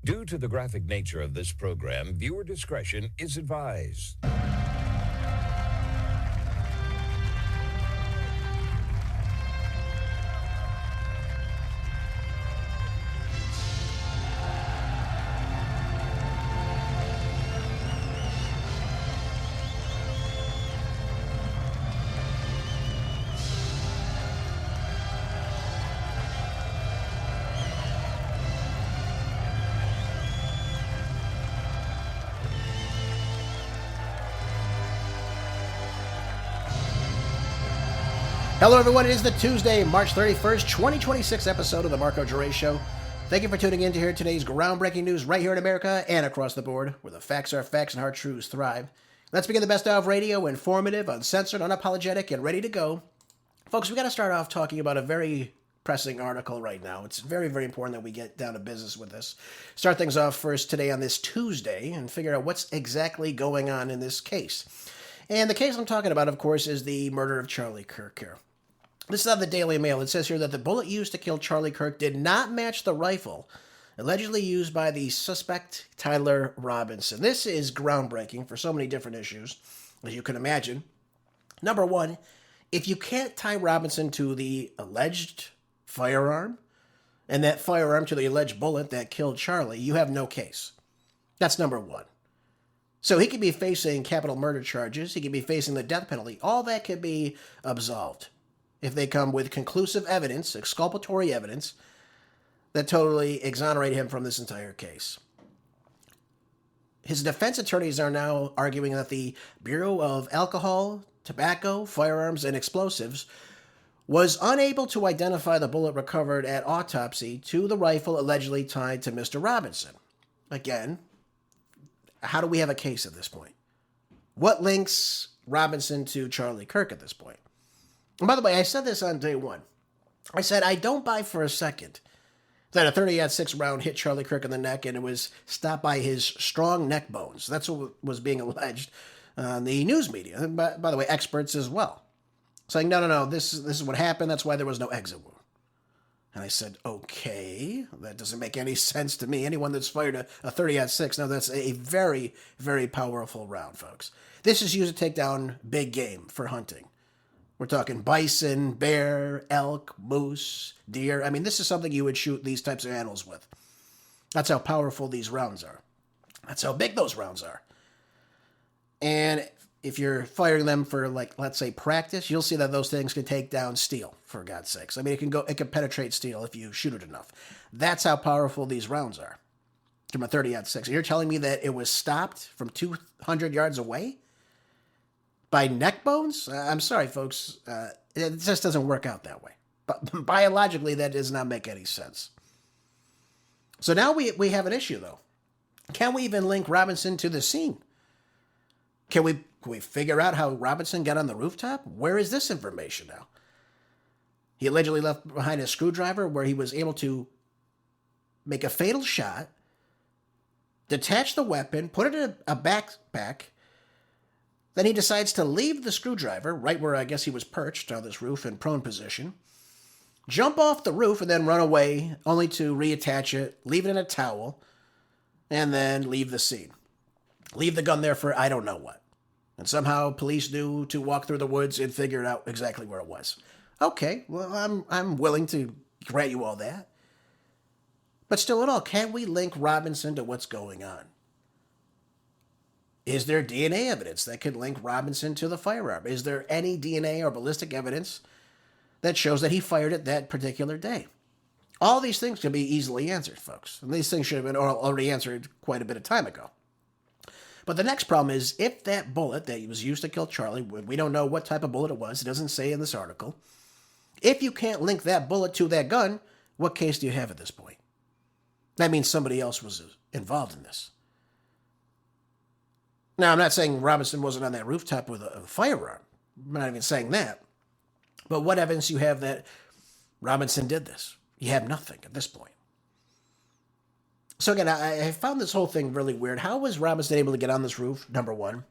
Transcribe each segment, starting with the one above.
Due to the graphic nature of this program, viewer discretion is advised. Hello, everyone. It is the Tuesday, March 31st, 2026 episode of The Marco Dure Show. Thank you for tuning in to hear today's groundbreaking news right here in America and across the board, where the facts are facts and hard truths thrive. Let's begin the best of radio, informative, uncensored, unapologetic, and ready to go. Folks, we got to start off talking about a very pressing article right now. It's very, very important that we get down to business with this. Start things off first today on this Tuesday and figure out what's exactly going on in this case. And the case I'm talking about, of course, is the murder of Charlie Kirk here. This is on the Daily Mail. It says here that the bullet used to kill Charlie Kirk did not match the rifle allegedly used by the suspect, Tyler Robinson. This is groundbreaking for so many different issues, as you can imagine. Number one, if you can't tie Robinson to the alleged firearm, and that firearm to the alleged bullet that killed Charlie, you have no case. That's number one. So he could be facing capital murder charges. He could be facing the death penalty. All that could be absolved if they come with conclusive evidence, exculpatory evidence, that totally exonerate him from this entire case. His defense attorneys are now arguing that the Bureau of Alcohol, Tobacco, Firearms, and Explosives was unable to identify the bullet recovered at autopsy to the rifle allegedly tied to Mr. Robinson. Again, how do we have a case at this point? What links Robinson to Charlie Kirk at this point? And by the way, I said this on day one. I said, I don't buy for a second that a 30-06 round hit Charlie Kirk in the neck and it was stopped by his strong neck bones. That's what was being alleged on the news media. And by the way, experts as well. Saying, no, this is what happened. That's why there was no exit wound. And I said, okay, that doesn't make any sense to me. Anyone that's fired a 30-06, now that's a very, very powerful round, folks. This is used to take down big game for hunting. We're talking bison, bear, elk, moose, deer. I mean, this is something you would shoot these types of animals with. That's how powerful these rounds are. That's how big those rounds are. And if you're firing them for, like, let's say practice, you'll see that those things can take down steel, for God's sakes. I mean, it can penetrate steel if you shoot it enough. That's how powerful these rounds are. From a 30-06. You're telling me that it was stopped from 200 yards away? By neck bones? I'm sorry, folks. It just doesn't work out that way. But biologically, that does not make any sense. So now we have an issue, though. Can we even link Robinson to the scene? Can we figure out how Robinson got on the rooftop? Where is this information now? He allegedly left behind a screwdriver where he was able to make a fatal shot, detach the weapon, put it in a backpack. Then he decides to leave the screwdriver right where I guess he was perched on this roof in prone position, jump off the roof and then run away, only to reattach it, leave it in a towel, and then leave the scene. Leave the gun there for I don't know what. And somehow police knew to walk through the woods and figure out exactly where it was. Okay, well, I'm willing to grant you all that. But still at all, can we link Robinson to what's going on? Is there DNA evidence that could link Robinson to the firearm? Is there any DNA or ballistic evidence that shows that he fired it that particular day? All these things can be easily answered, folks. And these things should have been already answered quite a bit of time ago. But the next problem is, if that bullet that was used to kill Charlie, we don't know what type of bullet it was, it doesn't say in this article. If you can't link that bullet to that gun, what case do you have at this point? That means somebody else was involved in this. Now, I'm not saying Robinson wasn't on that rooftop with a firearm. I'm not even saying that. But what evidence do you have that Robinson did this? You have nothing at this point. So again, I found this whole thing really weird. How was Robinson able to get on this roof, number one?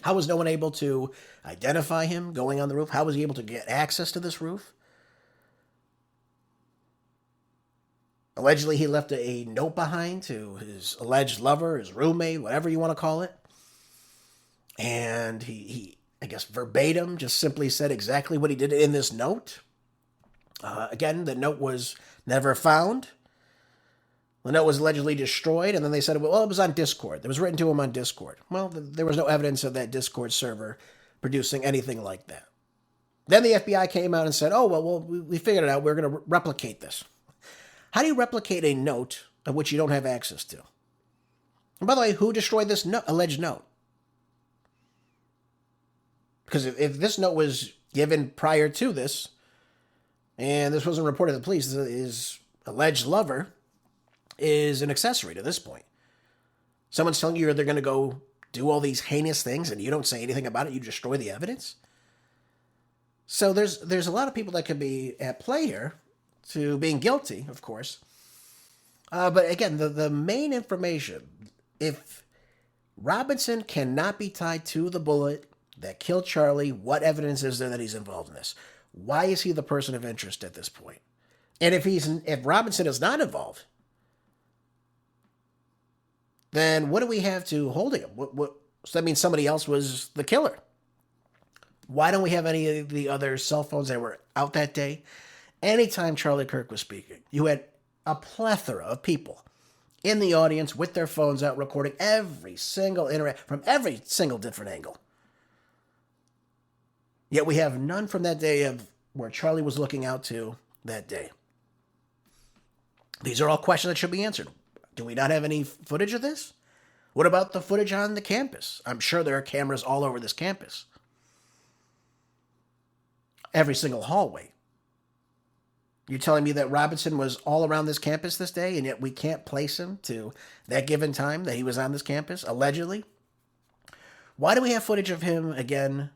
How was no one able to identify him going on the roof? How was he able to get access to this roof? Allegedly, he left a note behind to his alleged lover, his roommate, whatever you want to call it. And he I guess, verbatim, just simply said exactly what he did in this note. Again, the note was never found. The note was allegedly destroyed, and then they said, well, it was on Discord. It was written to him on Discord. Well, there was no evidence of that Discord server producing anything like that. Then the FBI came out and said, oh, well, we figured it out. We're going to replicate this. How do you replicate a note of which you don't have access to? And by the way, who destroyed this alleged note? Because if this note was given prior to this, and this wasn't reported to the police, his alleged lover is an accessory to this point. Someone's telling you they're going to go do all these heinous things and you don't say anything about it, you destroy the evidence. So there's a lot of people that could be at play here to being guilty, of course. But again, the main information, if Robinson cannot be tied to the bullet that killed Charlie, what evidence is there that he's involved in this? Why is he the person of interest at this point? And if Robinson is not involved, then what do we have to holding him? So that means somebody else was the killer. Why don't we have any of the other cell phones that were out that day? Anytime Charlie Kirk was speaking, you had a plethora of people in the audience with their phones out recording every single interaction from every single different angle. Yet we have none from that day of where Charlie was looking out to that day. These are all questions that should be answered. Do we not have any footage of this? What about the footage on the campus? I'm sure there are cameras all over this campus. Every single hallway. You're telling me that Robinson was all around this campus this day, and yet we can't place him to that given time that he was on this campus, allegedly? Why do we have footage of him again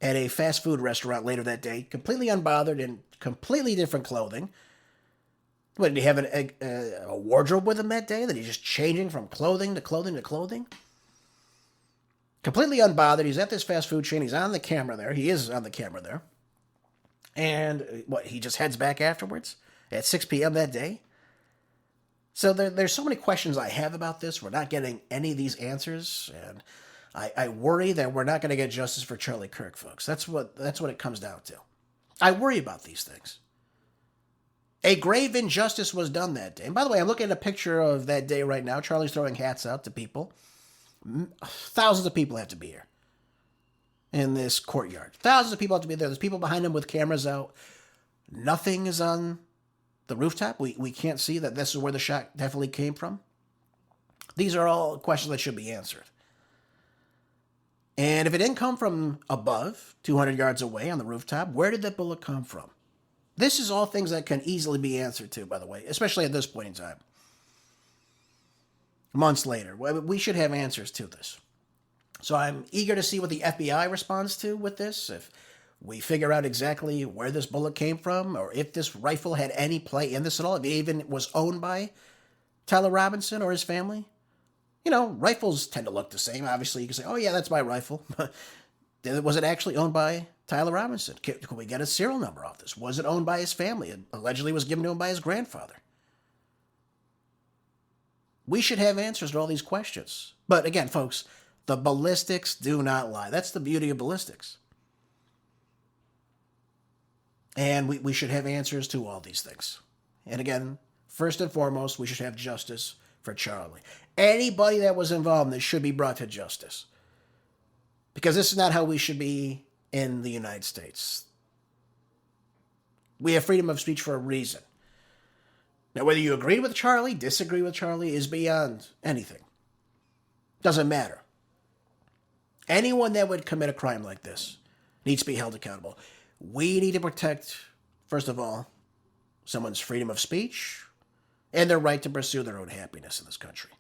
at a fast food restaurant later that day, completely unbothered in completely different clothing? What, did he have a wardrobe with him that day that he's just changing from clothing to clothing to clothing? Completely unbothered. He's at this fast food chain. He's on the camera there. He is on the camera there. And what, he just heads back afterwards at 6 p.m. that day? So there's so many questions I have about this. We're not getting any of these answers. And I worry that we're not going to get justice for Charlie Kirk, folks. That's what it comes down to. I worry about these things. A grave injustice was done that day. And by the way, I'm looking at a picture of that day right now. Charlie's throwing hats out to people. Thousands of people have to be here in this courtyard. Thousands of people have to be there. There's people behind him with cameras out. Nothing is on the rooftop. We can't see that this is where the shot definitely came from. These are all questions that should be answered. And if it didn't come from above, 200 yards away on the rooftop, where did that bullet come from? This is all things that can easily be answered to, by the way, especially at this point in time. Months later, we should have answers to this. So I'm eager to see what the FBI responds to with this. If we figure out exactly where this bullet came from, or if this rifle had any play in this at all, if it even was owned by Tyler Robinson or his family. You know, rifles tend to look the same. Obviously, you can say, oh yeah, that's my rifle. Was it actually owned by Tyler Robinson? Could we get a serial number off this? Was it owned by his family? It allegedly was given to him by his grandfather. We should have answers to all these questions. But again, folks, the ballistics do not lie. That's the beauty of ballistics. And we should have answers to all these things. And again, first and foremost, we should have justice for Charlie. Anybody that was involved in this should be brought to justice. Because this is not how we should be in the United States. We have freedom of speech for a reason. Now, whether you agree with Charlie, disagree with Charlie, is beyond anything. Doesn't matter. Anyone that would commit a crime like this needs to be held accountable. We need to protect, first of all, someone's freedom of speech and their right to pursue their own happiness in this country.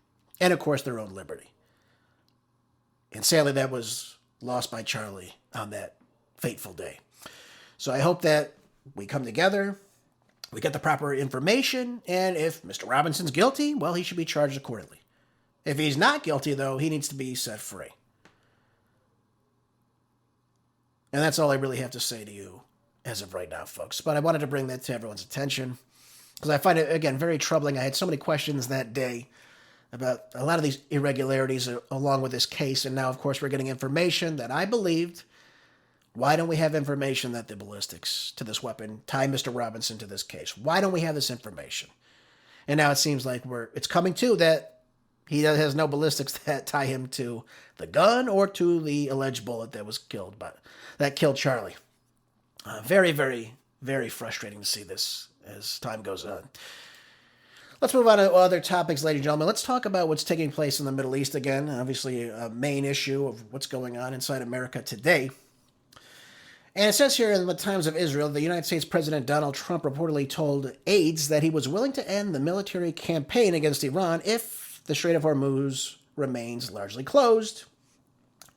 And, of course, their own liberty. And sadly, that was lost by Charlie on that fateful day. So I hope that we come together, we get the proper information, and if Mr. Robinson's guilty, well, he should be charged accordingly. If he's not guilty, though, he needs to be set free. And that's all I really have to say to you as of right now, folks. But I wanted to bring that to everyone's attention because I find it, again, very troubling. I had so many questions that day about a lot of these irregularities along with this case. And now, of course, we're getting information that I believed. Why don't we have information that the ballistics to this weapon tie Mr. Robinson to this case? Why don't we have this information? And now it seems like it's coming to that he has no ballistics that tie him to the gun or to the alleged bullet that was killed, that killed Charlie. Very, very, very frustrating to see this as time goes on. Let's move on to other topics, ladies and gentlemen. Let's talk about what's taking place in the Middle East again. Obviously, a main issue of what's going on inside America today. And it says here in the Times of Israel, the United States President Donald Trump reportedly told aides that he was willing to end the military campaign against Iran if the Strait of Hormuz remains largely closed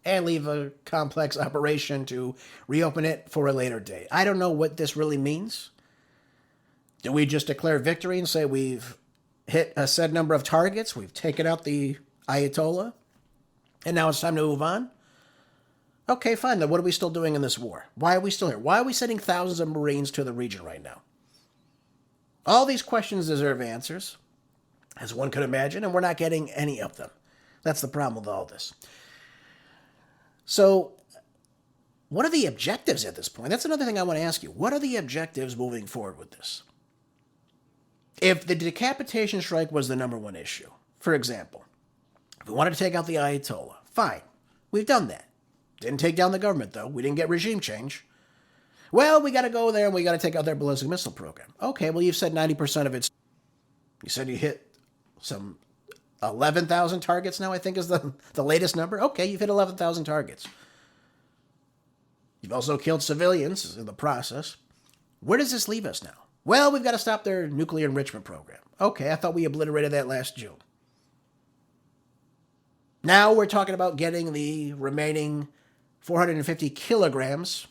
and leave a complex operation to reopen it for a later date. I don't know what this really means. Do we just declare victory and say we've hit a set number of targets, we've taken out the Ayatollah, and now it's time to move on? Okay, fine. Then what are we still doing in this war? Why are we still here? Why are we sending thousands of Marines to the region right now? All these questions deserve answers, as one could imagine, and we're not getting any of them. That's the problem with all this. So, what are the objectives at this point? That's another thing I want to ask you. What are the objectives moving forward with this? If the decapitation strike was the number one issue, for example, if we wanted to take out the Ayatollah, fine. We've done that. Didn't take down the government, though. We didn't get regime change. Well, we got to go there and we got to take out their ballistic missile program. Okay, well, you've said 90% of it. You said you hit some 11,000 targets now, I think is the latest number. Okay, you've hit 11,000 targets. You've also killed civilians in the process. Where does this leave us now? Well, we've got to stop their nuclear enrichment program. Okay, I thought we obliterated that last June. Now we're talking about getting the remaining 450 kilograms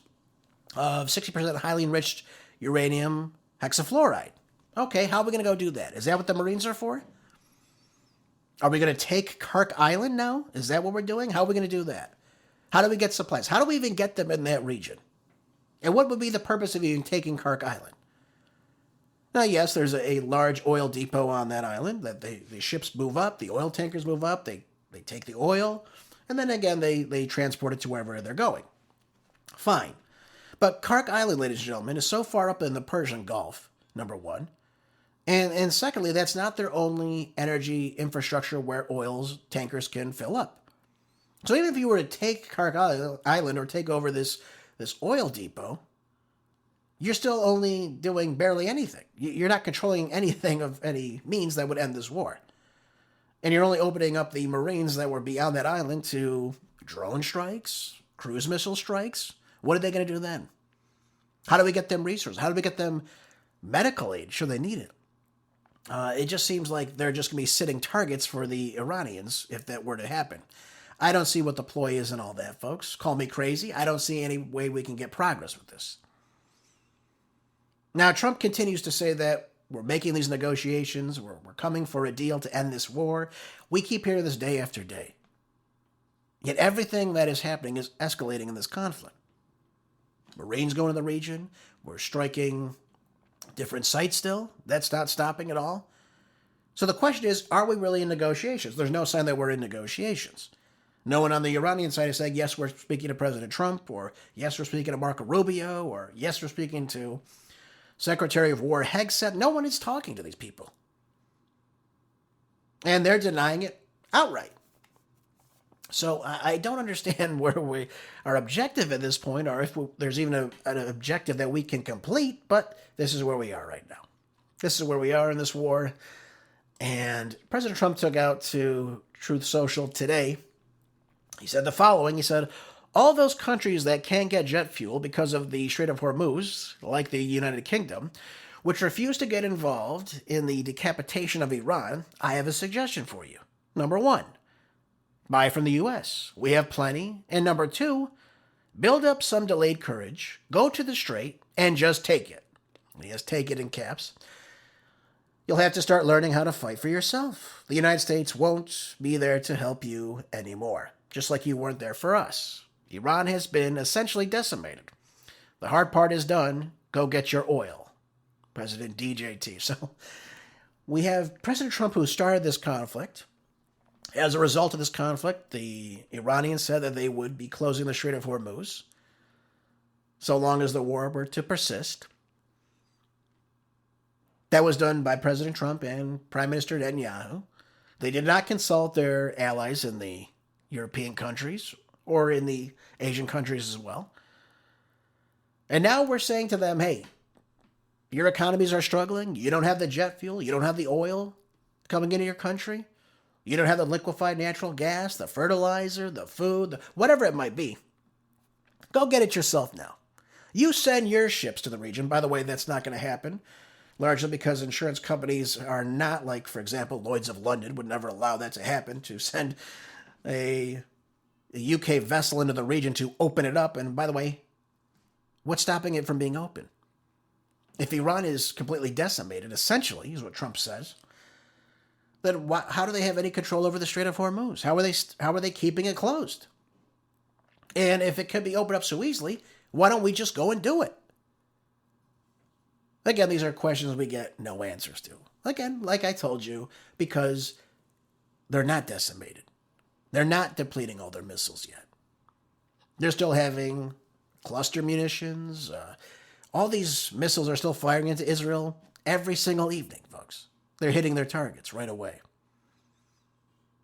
of 60% highly enriched uranium hexafluoride. Okay, how are we going to go do that? Is that what the Marines are for? Are we going to take Kirk Island now? Is that what we're doing? How are we going to do that? How do we get supplies? How do we even get them in that region? And what would be the purpose of even taking Kirk Island? Now, yes, there's a large oil depot on that island that the ships move up, the oil tankers move up, they take the oil, and then again, they transport it to wherever they're going. Fine. But Kirk Island, ladies and gentlemen, is so far up in the Persian Gulf, number one. And secondly, that's not their only energy infrastructure where oil tankers can fill up. So even if you were to take Kirk Island or take over this oil depot, you're still only doing barely anything. You're not controlling anything of any means that would end this war. And you're only opening up the Marines that were beyond that island to drone strikes, cruise missile strikes. What are they going to do then? How do we get them resources? How do we get them medical aid should they need it? It just seems like they're just going to be sitting targets for the Iranians if that were to happen. I don't see what the ploy is in all that, folks. Call me crazy. I don't see any way we can get progress with this. Now, Trump continues to say that we're making these negotiations, we're coming for a deal to end this war. We keep hearing this day after day. Yet everything that is happening is escalating in this conflict. Marines go into the region. We're striking different sites still. That's not stopping at all. So the question is, are we really in negotiations? There's no sign that we're in negotiations. No one on the Iranian side is saying, yes, we're speaking to President Trump, or yes, we're speaking to Marco Rubio, or yes, we're speaking to Secretary of War Hegseth. No one is talking to these people. And they're denying it outright. So I don't understand where our objective at this point, or if there's even an objective that we can complete, but this is where we are right now. This is where we are in this war. And President Trump took out to Truth Social today. He said the following. He said, all those countries that can't get jet fuel because of the Strait of Hormuz, like the United Kingdom, which refuse to get involved in the decapitation of Iran, I have a suggestion for you. Number one, buy from the U.S. We have plenty. And number two, build up some delayed courage, go to the Strait, and just take it. Yes, take it in caps. You'll have to start learning how to fight for yourself. The United States won't be there to help you anymore, just like you weren't there for us. Iran has been essentially decimated. The hard part is done. Go get your oil. President DJT. So we have President Trump who started this conflict. As a result of this conflict, the Iranians said that they would be closing the Strait of Hormuz so long as the war were to persist. That was done by President Trump and Prime Minister Netanyahu. They did not consult their allies in the European countries or in the Asian countries as well. And now we're saying to them, hey, your economies are struggling. You don't have the jet fuel. You don't have the oil coming into your country. You don't have the liquefied natural gas, the fertilizer, the food, whatever it might be. Go get it yourself now. You send your ships to the region. By the way, that's not going to happen, largely because insurance companies are not like, for example, Lloyd's of London would never allow that to happen, to send a UK vessel into the region to open it up. And by the way, what's stopping it from being open? If Iran is completely decimated, essentially, is what Trump says, then how do they have any control over the Strait of Hormuz? How are they keeping it closed? And if it can be opened up so easily, why don't we just go and do it? Again, these are questions we get no answers to. Again, like I told you, because they're not decimated. They're not depleting all their missiles yet. They're still having cluster munitions. All these missiles are still firing into Israel every single evening, folks. They're hitting their targets right away.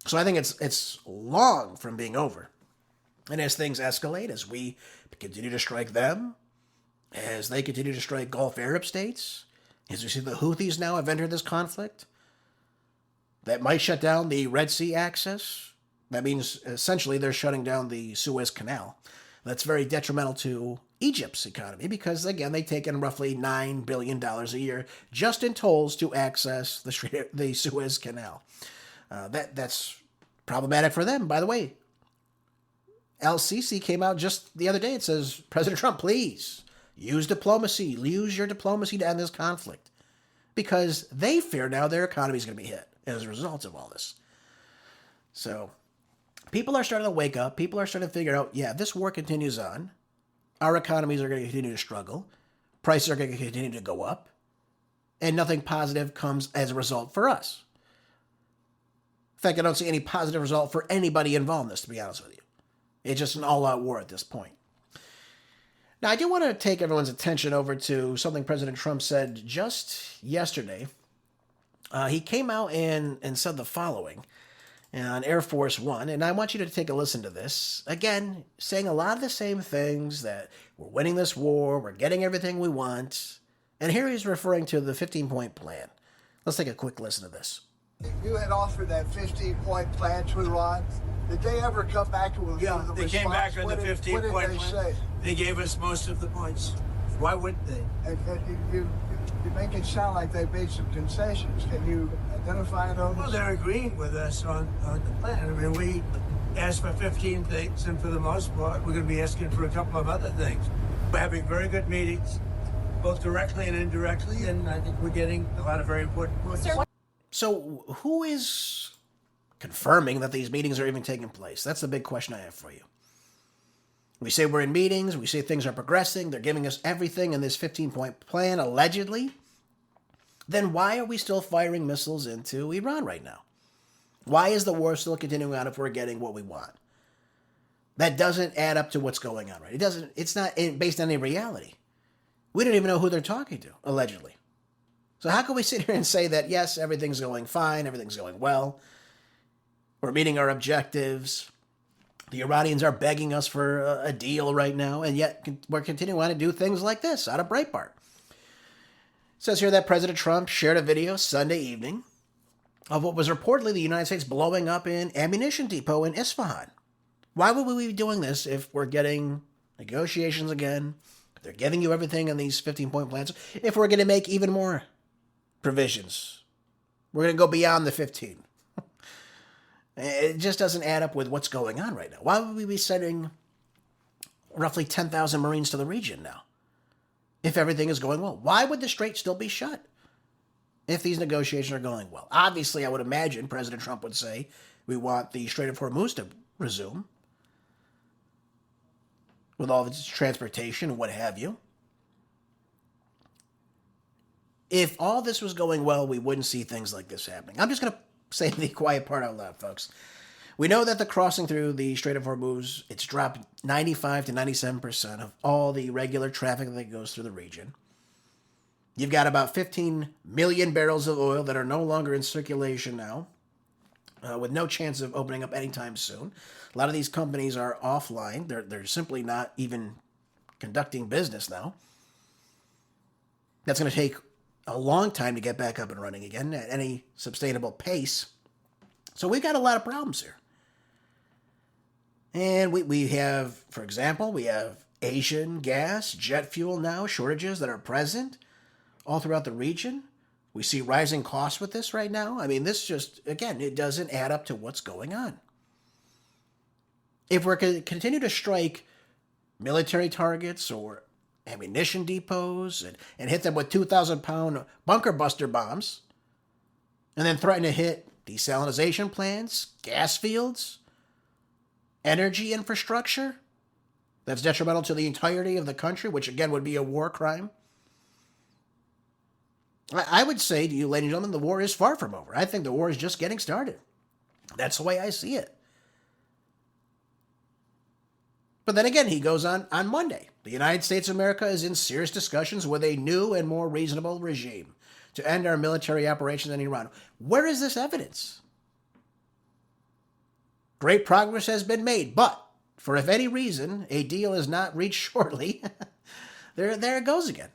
So I think it's long from being over. And as things escalate, as we continue to strike them, as they continue to strike Gulf Arab states, as we see the Houthis now have entered this conflict, that might shut down the Red Sea access. That means essentially they're shutting down the Suez Canal. That's very detrimental to Egypt's economy because, again, they take in roughly $9 billion a year just in tolls to access the Suez Canal. That's problematic for them. By the way, El-Sisi came out just the other day. It says, President Trump, please use diplomacy. Use your diplomacy to end this conflict. Because they fear now their economy is going to be hit as a result of all this. So people are starting to wake up. People are starting to figure out, yeah, this war continues on. Our economies are going to continue to struggle. Prices are going to continue to go up. And nothing positive comes as a result for us. In fact, I don't see any positive result for anybody involved in this, to be honest with you. It's just an all-out war at this point. Now, I do want to take everyone's attention over to something President Trump said just yesterday. He came out and said the following on Air Force One, and I want you to take a listen to this. Again, saying a lot of the same things, that we're winning this war, we're getting everything we want. And here he's referring to the 15-point plan. Let's take a quick listen to this. You had offered that 15-point plan to Iran. Did they ever come back to a Yeah, they response? came back on the 15-point plan. Say? They gave us most of the points. Why wouldn't they? And you make it sound like they made some concessions. Can you identify those? Well, they're agreeing with us on the plan. I mean, we asked for 15 things, and for the most part, we're going to be asking for a couple of other things. We're having very good meetings, both directly and indirectly, and I think we're getting a lot of very important points. So who is confirming that these meetings are even taking place? That's the big question I have for you. We say we're in meetings, we say things are progressing, they're giving us everything in this 15-point plan, allegedly. Then why are we still firing missiles into Iran right now? Why is the war still continuing on if we're getting what we want? That doesn't add up to what's going on, right? It's not based on any reality. We don't even know who they're talking to, allegedly. So how can we sit here and say that, yes, everything's going fine, everything's going well, we're meeting our objectives, the Iranians are begging us for a deal right now, and yet we're continuing on to do things like this out of Breitbart. It says here that President Trump shared a video Sunday evening of what was reportedly the United States blowing up an ammunition depot in Isfahan. Why would we be doing this if we're getting negotiations again, if they're giving you everything in these 15-point plans, if we're going to make even more provisions? We're going to go beyond the 15. It just doesn't add up with what's going on right now. Why would we be sending roughly 10,000 Marines to the region now if everything is going well? Why would the Strait still be shut if these negotiations are going well? Obviously, I would imagine President Trump would say we want the Strait of Hormuz to resume with all of its transportation and what have you. If all this was going well, we wouldn't see things like this happening. I'm just going to say the quiet part out loud, folks. We know that the crossing through the Strait of Hormuz, it's dropped 95 to 97% of all the regular traffic that goes through the region. You've got about 15 million barrels of oil that are no longer in circulation now, with no chance of opening up anytime soon. A lot of these companies are offline. They're simply not even conducting business now. That's going to take a long time to get back up and running again at any sustainable pace. So we've got a lot of problems here. And we have, for example, we have Asian gas, jet fuel now, shortages that are present all throughout the region. We see rising costs with this right now. I mean, this just, again, it doesn't add up to what's going on. If we're going to continue to strike military targets or ammunition depots and hit them with 2,000-pound bunker buster bombs, and then threaten to hit desalination plants, gas fields, energy infrastructure, that's detrimental to the entirety of the country, which again would be a war crime. I would say to you, ladies and gentlemen, the war is far from over. I think the war is just getting started. That's the way I see it. But then again, he goes on Monday. The United States of America is in serious discussions with a new and more reasonable regime to end our military operations in Iran. Where is this evidence? Great progress has been made, but for if any reason a deal is not reached shortly, there it goes again.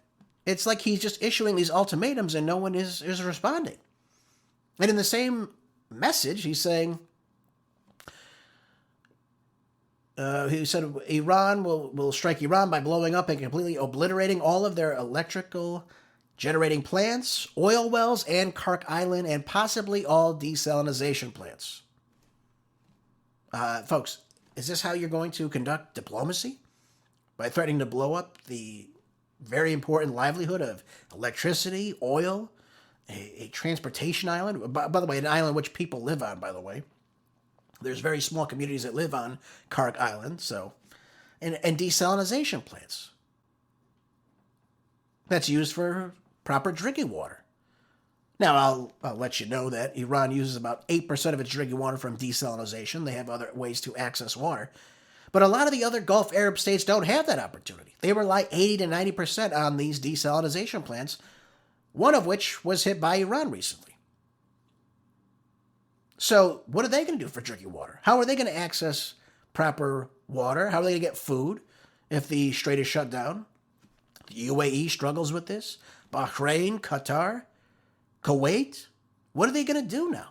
It's like he's just issuing these ultimatums and no one is responding. And in the same message, he's saying, he said Iran will strike Iran by blowing up and completely obliterating all of their electrical generating plants, oil wells, and Kirk Island, and possibly all desalination plants. Folks, is this how you're going to conduct diplomacy? By threatening to blow up the very important livelihood of electricity, oil, a transportation island? By the way, an island which people live on, by the way. There's very small communities that live on Kirk Island, so, and desalination plants. That's used for proper drinking water. Now, I'll let you know that Iran uses about 8% of its drinking water from desalination. They have other ways to access water. But a lot of the other Gulf Arab states don't have that opportunity. They rely 80 to 90% on these desalination plants, one of which was hit by Iran recently. So what are they going to do for drinking water? How are they going to access proper water? How are they going to get food if the strait is shut down? The UAE struggles with this. Bahrain, Qatar, Kuwait. What are they going to do now?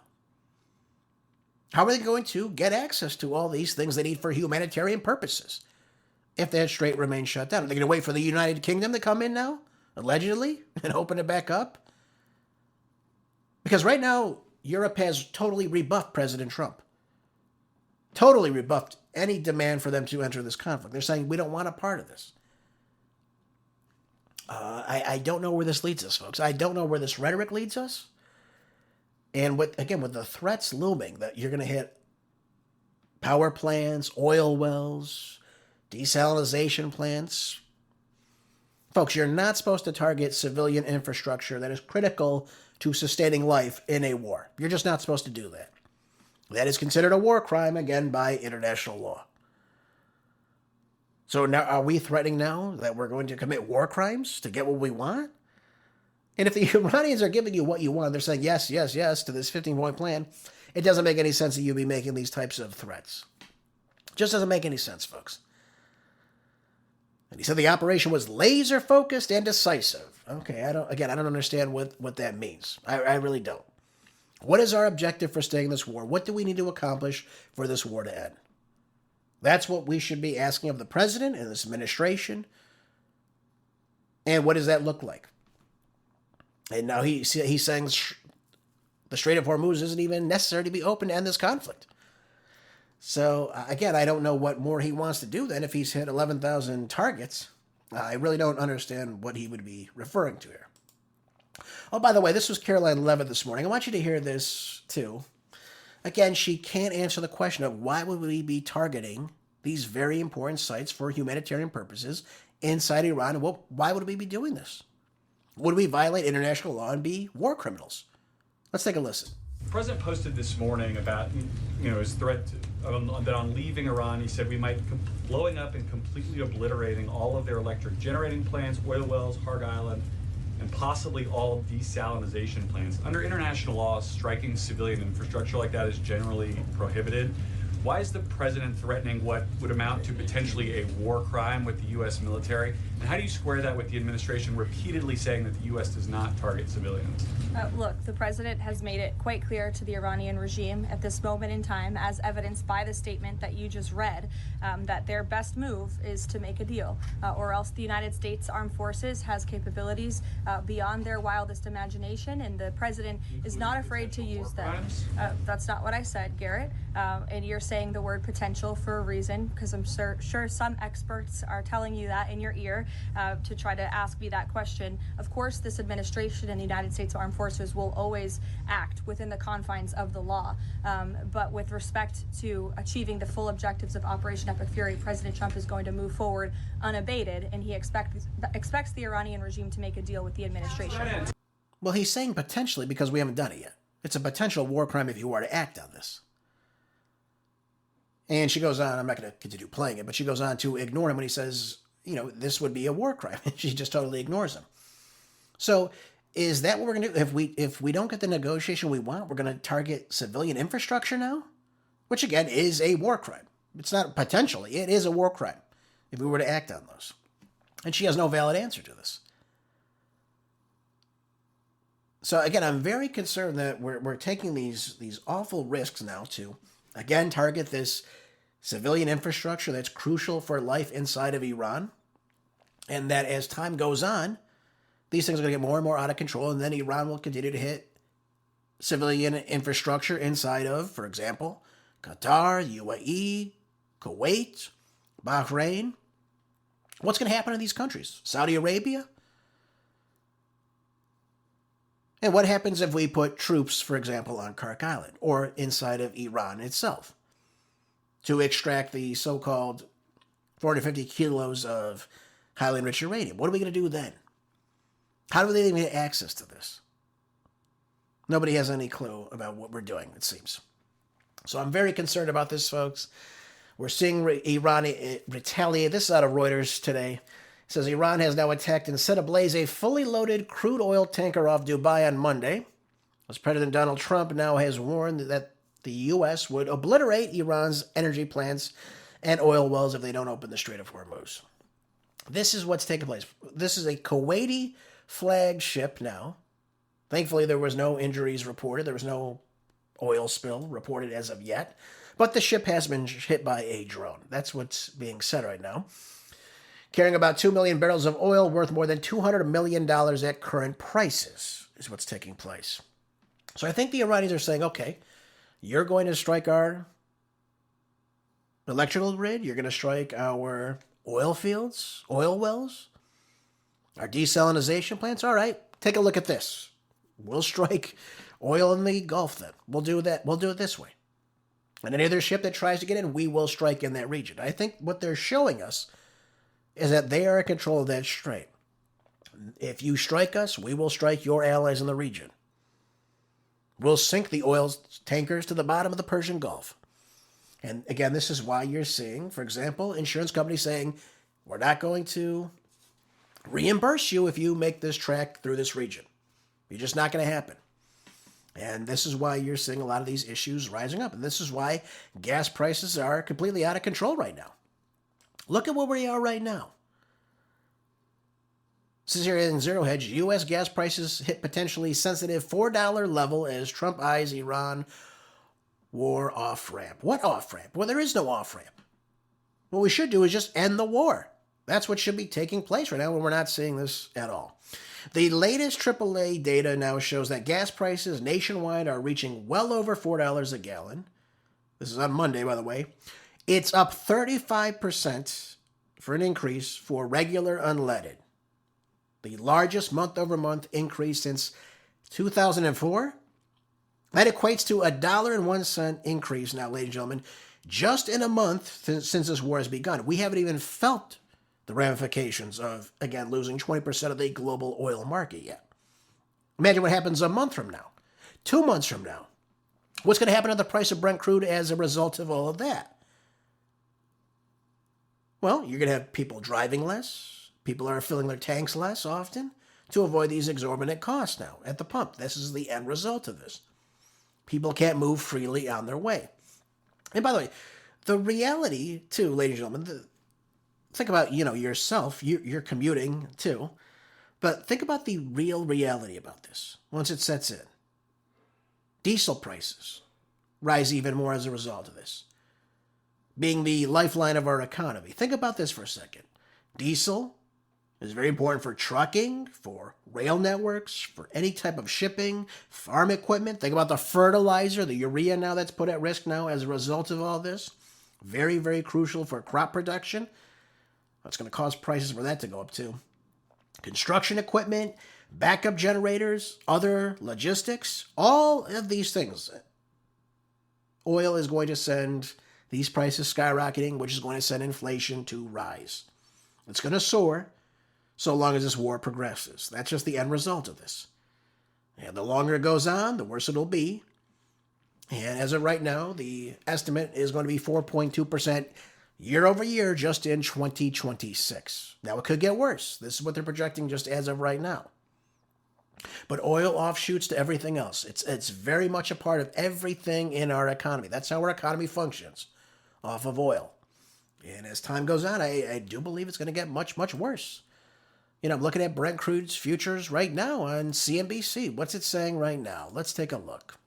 How are they going to get access to all these things they need for humanitarian purposes if that strait remains shut down? Are they going to wait for the United Kingdom to come in now, allegedly, and open it back up? Because right now, Europe has totally rebuffed President Trump. Totally rebuffed any demand for them to enter this conflict. They're saying, we don't want a part of this. I don't know where this leads us, folks. I don't know where this rhetoric leads us. And with the threats looming that you're going to hit power plants, oil wells, desalination plants. Folks, you're not supposed to target civilian infrastructure that is critical to sustaining life in a war. You're just not supposed to do that. That is considered a war crime, again, by international law. So now, are we threatening now that we're going to commit war crimes to get what we want? And if the Iranians are giving you what you want, they're saying yes, yes, yes to this 15-point plan, it doesn't make any sense that you be making these types of threats. Just doesn't make any sense, folks. And he said the operation was laser-focused and decisive. Okay, I don't understand what that means. I really don't. What is our objective for staying in this war? What do we need to accomplish for this war to end? That's what we should be asking of the president and this administration. And what does that look like? And now he's saying the Strait of Hormuz isn't even necessary to be open to end this conflict. So, again, I don't know what more he wants to do then if he's hit 11,000 targets. I really don't understand what he would be referring to here. Oh, by the way, this was Caroline Levitt this morning. I want you to hear this, too. Again, she can't answer the question of why would we be targeting these very important sites for humanitarian purposes inside Iran, and why would we be doing this? Would we violate international law and be war criminals? Let's take a listen. The president posted this morning about, his threat that on leaving Iran, he said we might blowing up and completely obliterating all of their electric generating plants, oil wells, Harg Island, and possibly all desalinization plants. Under international law, striking civilian infrastructure like that is generally prohibited. Why is the president threatening what would amount to potentially a war crime with the U.S. military? And how do you square that with the administration repeatedly saying that the U.S. does not target civilians? Look, the president has made it quite clear to the Iranian regime at this moment in time, as evidenced by the statement that you just read, that their best move is to make a deal, or else the United States Armed Forces has capabilities beyond their wildest imagination, and the president is not afraid to use them. That's not what I said, Garrett. And you're saying the word potential for a reason, because I'm sure some experts are telling you that in your ear to try to ask me that question. Of course, this administration and the United States Armed Forces will always act within the confines of the law. But with respect to achieving the full objectives of Operation Epic Fury, President Trump is going to move forward unabated, and he expects the Iranian regime to make a deal with the administration. Well, he's saying potentially because we haven't done it yet. It's a potential war crime if you were to act on this. And she goes on, I'm not going to continue playing it, but she goes on to ignore him when he says, this would be a war crime. She just totally ignores him. So is that what we're going to do? If we don't get the negotiation we want, we're going to target civilian infrastructure now? Which, again, is a war crime. It's not potentially. It is a war crime if we were to act on those. And she has no valid answer to this. So, again, I'm very concerned that we're taking these awful risks now to, again, target this civilian infrastructure that's crucial for life inside of Iran. And that as time goes on, these things are going to get more and more out of control. And then Iran will continue to hit civilian infrastructure inside of, for example, Qatar, UAE, Kuwait, Bahrain. What's going to happen in these countries? Saudi Arabia? And what happens if we put troops, for example, on Kirk Island or inside of Iran itself to extract the so-called 450 kilos of highly enriched uranium? What are we going to do then? How do they even get access to this? Nobody has any clue about what we're doing, it seems. So I'm very concerned about this, folks. We're seeing Iran retaliate. This is out of Reuters today. It says Iran has now attacked and set ablaze a fully loaded crude oil tanker off Dubai on Monday, as President Donald Trump now has warned that the U.S. would obliterate Iran's energy plants and oil wells if they don't open the Strait of Hormuz. This is what's taking place. This is a Kuwaiti flagged ship now. Thankfully, there was no injuries reported. There was no oil spill reported as of yet. But the ship has been hit by a drone. That's what's being said right now. Carrying about 2 million barrels of oil worth more than $200 million at current prices is what's taking place. So I think the Iranians are saying, okay, you're going to strike our electrical grid. You're going to strike our oil fields, oil wells, our desalinization plants. All right, take a look at this. We'll strike oil in the Gulf then. We'll do that. We'll do it this way. And any other ship that tries to get in, we will strike in that region. I think what they're showing us is that they are in control of that strait. If you strike us, we will strike your allies in the region. We'll sink the oil tankers to the bottom of the Persian Gulf. And again, this is why you're seeing, for example, insurance companies saying, we're not going to reimburse you if you make this trek through this region. You're just not going to happen. And this is why you're seeing a lot of these issues rising up. And this is why gas prices are completely out of control right now. Look at where we are right now. This is here in ZeroHedge. U.S. gas prices hit potentially sensitive $4 level as Trump eyes Iran war off-ramp. What off-ramp? Well, there is no off-ramp. What we should do is just end the war. That's what should be taking place right now when we're not seeing this at all. The latest AAA data now shows that gas prices nationwide are reaching well over $4 a gallon. This is on Monday, by the way. It's up 35% for an increase for regular unleaded. The largest month-over-month increase since 2004. That equates to $1.01 increase now, ladies and gentlemen, just in a month since this war has begun. We haven't even felt the the ramifications of, again, losing 20% of the global oil market yet. Imagine what happens a month from now, 2 months from now. What's going to happen to the price of Brent crude as a result of all of that? Well, you're going to have people driving less. People are filling their tanks less often to avoid these exorbitant costs now at the pump. This is the end result of this. People can't move freely on their way. And by the way, the reality, too, ladies and gentlemen, think about, yourself. You're commuting, too. But think about the real reality about this once it sets in. Diesel prices rise even more as a result of this, being the lifeline of our economy. Think about this for a second. Diesel is very important for trucking, for rail networks, for any type of shipping, farm equipment. Think about the fertilizer, the urea now that's put at risk now as a result of all this. Very, very crucial for crop production. That's going to cause prices for that to go up too. Construction equipment, backup generators, other logistics, all of these things. Oil is going to send these prices skyrocketing, which is going to send inflation to rise. It's going to soar so long as this war progresses. That's just the end result of this. And the longer it goes on, the worse it'll be. And as of right now, the estimate is going to be 4.2% year over year just in 2026. Now, it could get worse. This is what they're projecting just as of right now. But oil offshoots to everything else. It's very much a part of everything in our economy. That's how our economy functions, off of oil. And as time goes on, I do believe it's going to get much, much worse. I'm looking at Brent crude's futures right now on CNBC. What's it saying right now? Let's take a look.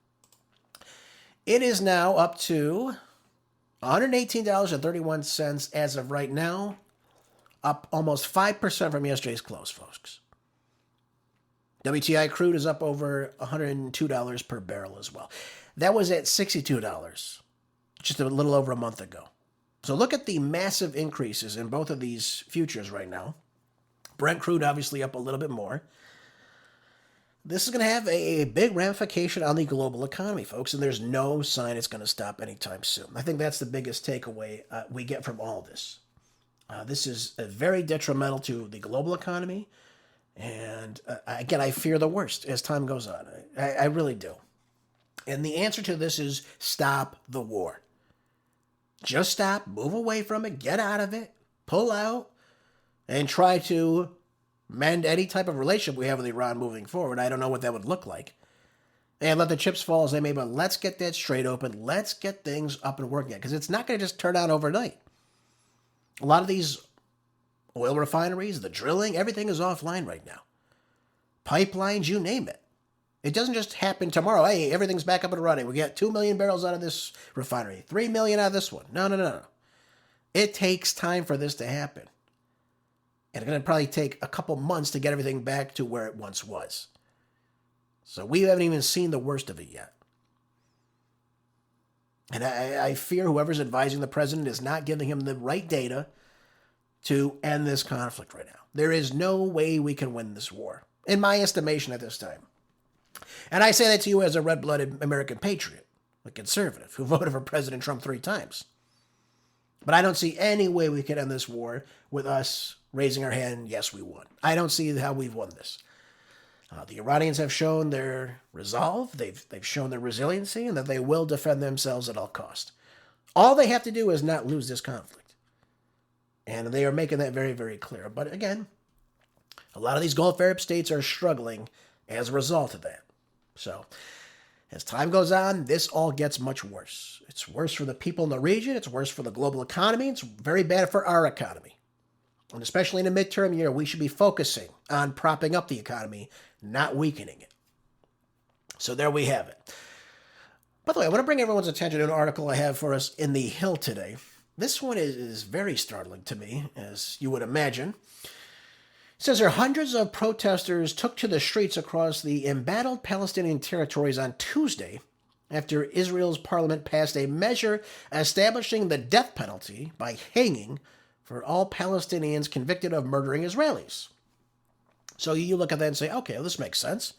It is now up to $118.31 as of right now, up almost 5% from yesterday's close, folks. WTI crude is up over $102 per barrel as well. That was at $62 just a little over a month ago. So look at the massive increases in both of these futures right now. Brent crude obviously up a little bit more. This is going to have a big ramification on the global economy, folks, and there's no sign it's going to stop anytime soon. I think that's the biggest takeaway we get from all this. This is very detrimental to the global economy, and again, I fear the worst as time goes on. I really do. And the answer to this is stop the war. Just stop, move away from it, get out of it, pull out, and try to mend any type of relationship we have with Iran moving forward. I don't know what that would look like. And let the chips fall as they may, but let's get that straight open. Let's get things up and working, because it's not going to just turn on overnight. A lot of these oil refineries, the drilling, everything is offline right now. Pipelines, you name it. It doesn't just happen tomorrow. Hey, everything's back up and running. We got 2 million barrels out of this refinery, 3 million out of this one. No. It takes time for this to happen. And it's going to probably take a couple months to get everything back to where it once was. So we haven't even seen the worst of it yet. And I fear whoever's advising the president is not giving him the right data to end this conflict right now. There is no way we can win this war, in my estimation at this time. And I say that to you as a red-blooded American patriot, a conservative who voted for President Trump 3 times. But I don't see any way we can end this war with us raising our hand, yes, we won. I don't see how we've won this. The Iranians have shown their resolve, they've shown their resiliency, and that they will defend themselves at all cost. All they have to do is not lose this conflict. And they are making that very, very clear. But again, a lot of these Gulf Arab states are struggling as a result of that. So, as time goes on, this all gets much worse. It's worse for the people in the region. It's worse for the global economy. It's very bad for our economy. And especially in a midterm year, we should be focusing on propping up the economy, not weakening it. So there we have it. By the way, I want to bring everyone's attention to an article I have for us in The Hill today. This one is very startling to me, as you would imagine. It says here, hundreds of protesters took to the streets across the embattled Palestinian territories on Tuesday after Israel's parliament passed a measure establishing the death penalty by hanging for all Palestinians convicted of murdering Israelis. So you look at that and say, okay, well, this makes sense.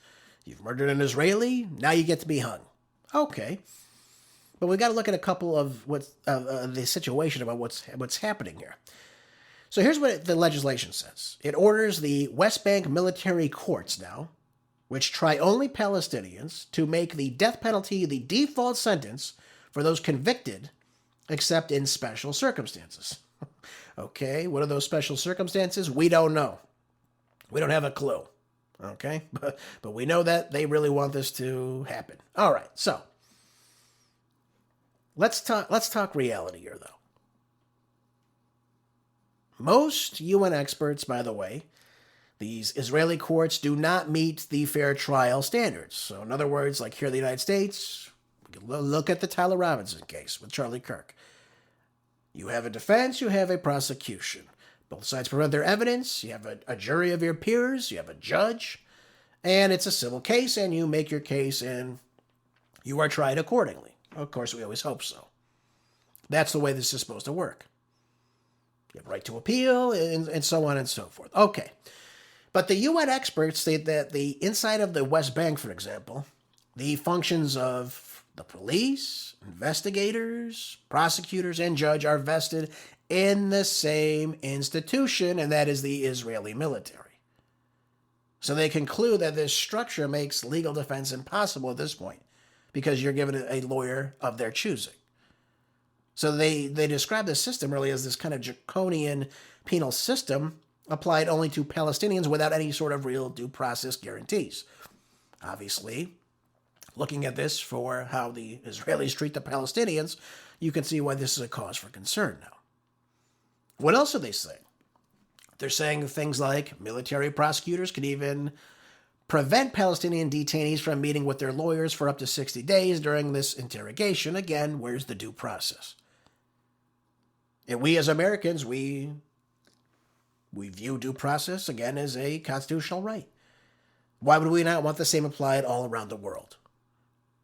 You've murdered an Israeli, now you get to be hung. Okay. But we've got to look at a couple of the situation about what's happening here. So here's what the legislation says. It orders the West Bank military courts now, which try only Palestinians, to make the death penalty the default sentence for those convicted, except in special circumstances. Okay, what are those special circumstances? We don't know. We don't have a clue. Okay, but we know that they really want this to happen. All right, so let's talk reality here, though. Most UN experts, by the way, these Israeli courts do not meet the fair trial standards. So in other words, like here in the United States, look at the Tyler Robinson case with Charlie Kirk. You have a defense, you have a prosecution. Both sides present their evidence, you have a jury of your peers, you have a judge, and it's a civil case, and you make your case, and you are tried accordingly. Of course, we always hope so. That's the way this is supposed to work. You have right to appeal, and so on and so forth. Okay. But the UN experts state that the inside of the West Bank, for example, the functions of the police, investigators, prosecutors, and judge are vested in the same institution, and that is the Israeli military. So they conclude that this structure makes legal defense impossible at this point because you're given a lawyer of their choosing. So they describe this system really as this kind of draconian penal system applied only to Palestinians without any sort of real due process guarantees. Obviously, looking at this for how the Israelis treat the Palestinians, you can see why this is a cause for concern now. What else are they saying? They're saying things like military prosecutors can even prevent Palestinian detainees from meeting with their lawyers for up to 60 days during this interrogation. Again, where's the due process? And we as Americans, we view due process, again, as a constitutional right. Why would we not want the same applied all around the world?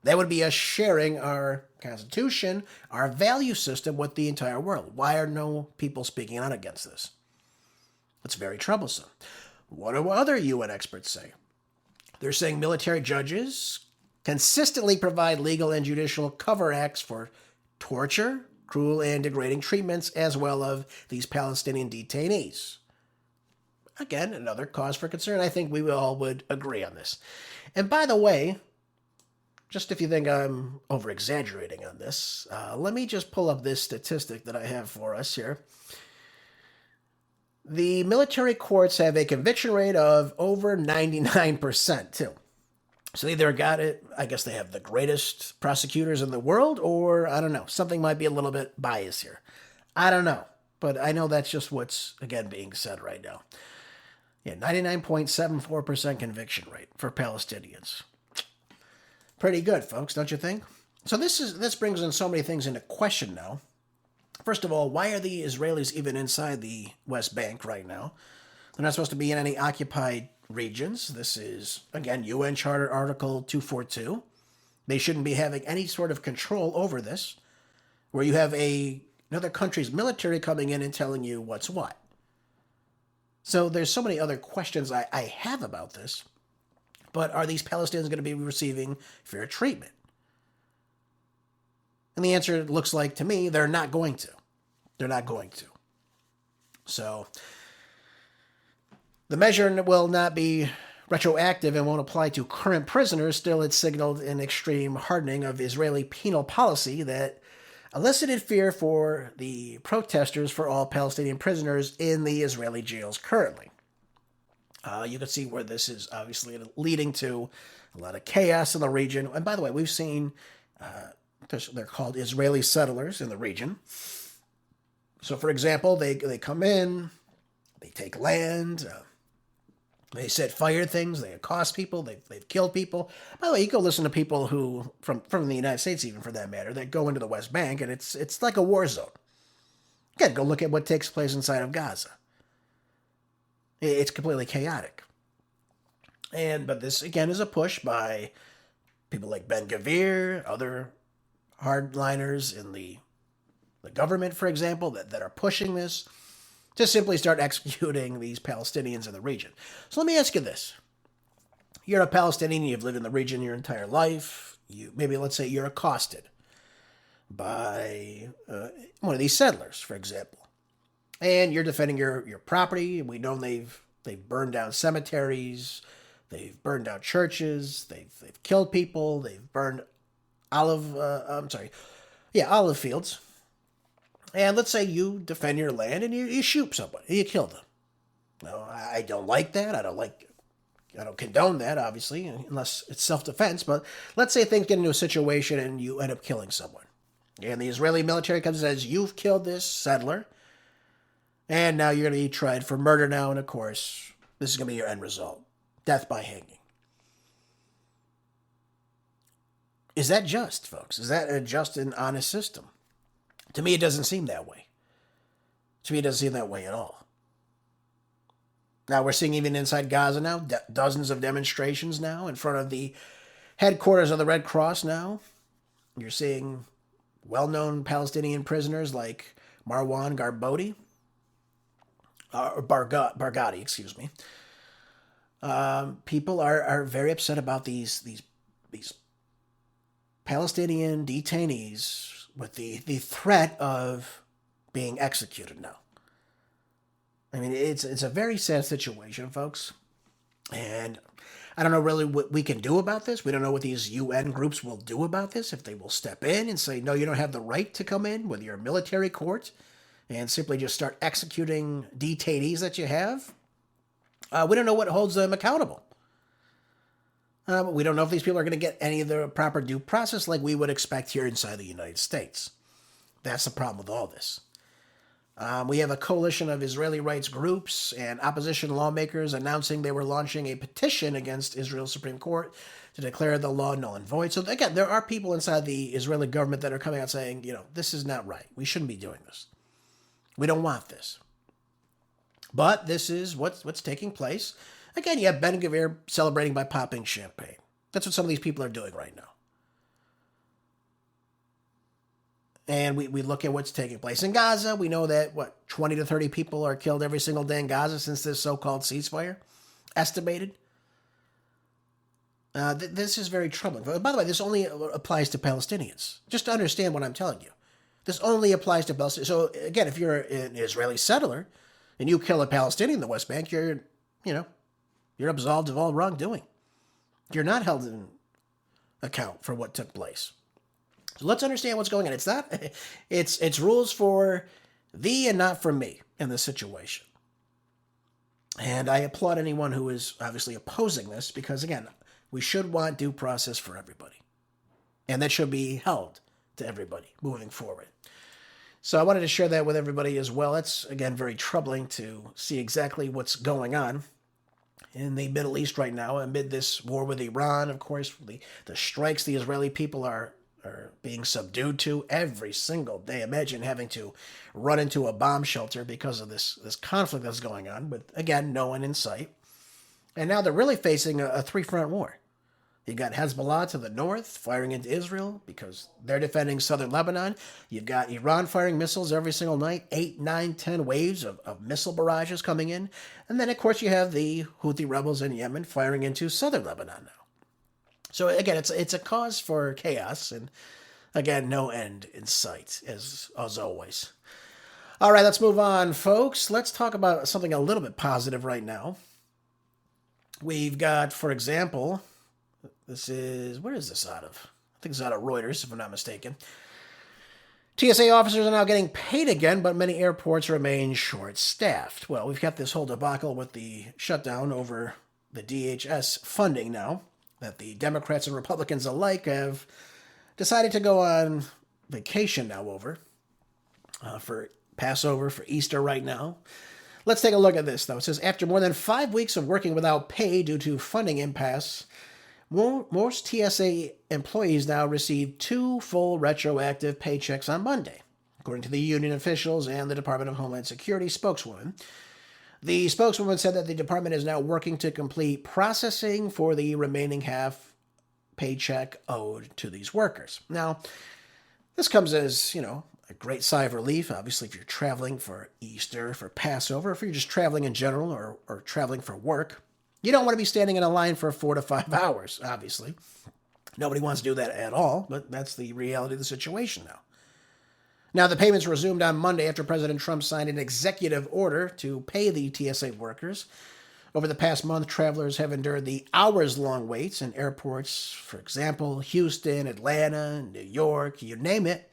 That would be us sharing our Constitution, our value system with the entire world. Why are no people speaking out against this? It's very troublesome. What do other UN experts say? They're saying military judges consistently provide legal and judicial cover acts for torture, cruel and degrading treatments, as well as these Palestinian detainees. Again, another cause for concern. I think we all would agree on this. And by the way, just if you think I'm over-exaggerating on this, let me just pull up this statistic that I have for us here. The military courts have a conviction rate of over 99%, too. So they either got it, I guess they have the greatest prosecutors in the world, or, I don't know, something might be a little bit biased here. I don't know, but I know that's just what's, again, being said right now. Yeah, 99.74% conviction rate for Palestinians. Pretty good, folks, don't you think? So this brings in so many things into question now. First of all, why are the Israelis even inside the West Bank right now? They're not supposed to be in any occupied regions. This is, again, UN Charter Article 242. They shouldn't be having any sort of control over this, where you have another country's military coming in and telling you what's what. So there's so many other questions I have about this. But are these Palestinians going to be receiving fair treatment? And the answer looks like, to me, they're not going to. They're not going to. So the measure will not be retroactive and won't apply to current prisoners. Still, it signaled an extreme hardening of Israeli penal policy that elicited fear for the protesters for all Palestinian prisoners in the Israeli jails currently. You can see where this is obviously leading to a lot of chaos in the region. And by the way, we've seen, they're called Israeli settlers in the region. So, for example, they come in, they take land, they set fire to things, they accost people, they've killed people. By the way, you go listen to people who, from the United States even for that matter, that go into the West Bank, and it's like a war zone. Again, go look at what takes place inside of Gaza. It's completely chaotic. But this, again, is a push by people like Ben Gvir, other hardliners in the government, for example, that are pushing this to simply start executing these Palestinians in the region. So let me ask you this. You're a Palestinian, you've lived in the region your entire life. Maybe, let's say, you're accosted by one of these settlers, for example. and you're defending your property. We know they've burned down cemeteries, they've burned down churches, they've killed people, they've burned olive fields. And let's say you defend your land and you shoot somebody, you kill them. No, I don't like that. I don't condone that, obviously, unless it's self-defense. But let's say things get into a situation and you end up killing someone. And the Israeli military comes and says, you've killed this settler, and now you're going to be tried for murder now. And, of course, this is going to be your end result. Death by hanging. Is that just, folks? Is that a just and honest system? To me, it doesn't seem that way. To me, it doesn't seem that way at all. Now, we're seeing even inside Gaza now, dozens of demonstrations now in front of the headquarters of the Red Cross now. You're seeing well-known Palestinian prisoners like Marwan Barghouti, excuse me. People are very upset about these Palestinian detainees with the threat of being executed now. I mean, it's a very sad situation, folks. And I don't know really what we can do about this. We don't know what these UN groups will do about this, if they will step in and say, no, you don't have the right to come in with your military court and simply just start executing detainees that you have. We don't know what holds them accountable. We don't know if these people are going to get any of the proper due process like we would expect here inside the United States. That's the problem with all this. We have a coalition of Israeli rights groups and opposition lawmakers announcing they were launching a petition against Israel's Supreme Court to declare the law null and void. So again, there are people inside the Israeli government that are coming out saying, this is not right. We shouldn't be doing this. We don't want this. But this is what's taking place. Again, you have Ben Gvir celebrating by popping champagne. That's what some of these people are doing right now. And we look at what's taking place in Gaza. We know that, 20 to 30 people are killed every single day in Gaza since this so-called ceasefire, estimated. This is very troubling. By the way, this only applies to Palestinians. Just to understand what I'm telling you. This only applies to Palestinians. So, again, if you're an Israeli settler and you kill a Palestinian in the West Bank, you're absolved of all wrongdoing. You're not held in account for what took place. So let's understand what's going on. It's rules for thee and not for me in this situation. And I applaud anyone who is obviously opposing this because, again, we should want due process for everybody. And that should be held to everybody moving forward. So I wanted to share that with everybody as well. It's, again, very troubling to see exactly what's going on in the Middle East right now amid this war with Iran. Of course, the strikes the Israeli people are being subdued to every single day. Imagine having to run into a bomb shelter because of this conflict that's going on with, again, no one in sight. And now they're really facing a three-front war. You've got Hezbollah to the north firing into Israel because they're defending southern Lebanon. You've got Iran firing missiles every single night, 8, 9, 10 waves of missile barrages coming in. And then, of course, you have the Houthi rebels in Yemen firing into southern Lebanon now. So, again, it's a cause for chaos and, again, no end in sight, as always. All right, let's move on, folks. Let's talk about something a little bit positive right now. We've got, for example, where is this out of? I think it's out of Reuters, if I'm not mistaken. TSA officers are now getting paid again, but many airports remain short-staffed. Well, we've got this whole debacle with the shutdown over the DHS funding now, that the Democrats and Republicans alike have decided to go on vacation now over for Passover, for Easter right now. Let's take a look at this, though. It says, after more than 5 weeks of working without pay due to funding impasse, most TSA employees now received 2 full retroactive paychecks on Monday, according to the union officials and the Department of Homeland Security spokeswoman. The spokeswoman said that the department is now working to complete processing for the remaining half paycheck owed to these workers. Now, this comes as, a great sigh of relief. Obviously, if you're traveling for Easter, for Passover, if you're just traveling in general or traveling for work, you don't want to be standing in a line for 4 to 5 hours, obviously. Nobody wants to do that at all, but that's the reality of the situation now. Now, the payments resumed on Monday after President Trump signed an executive order to pay the TSA workers. Over the past month, travelers have endured the hours-long waits in airports, for example, Houston, Atlanta, New York, you name it.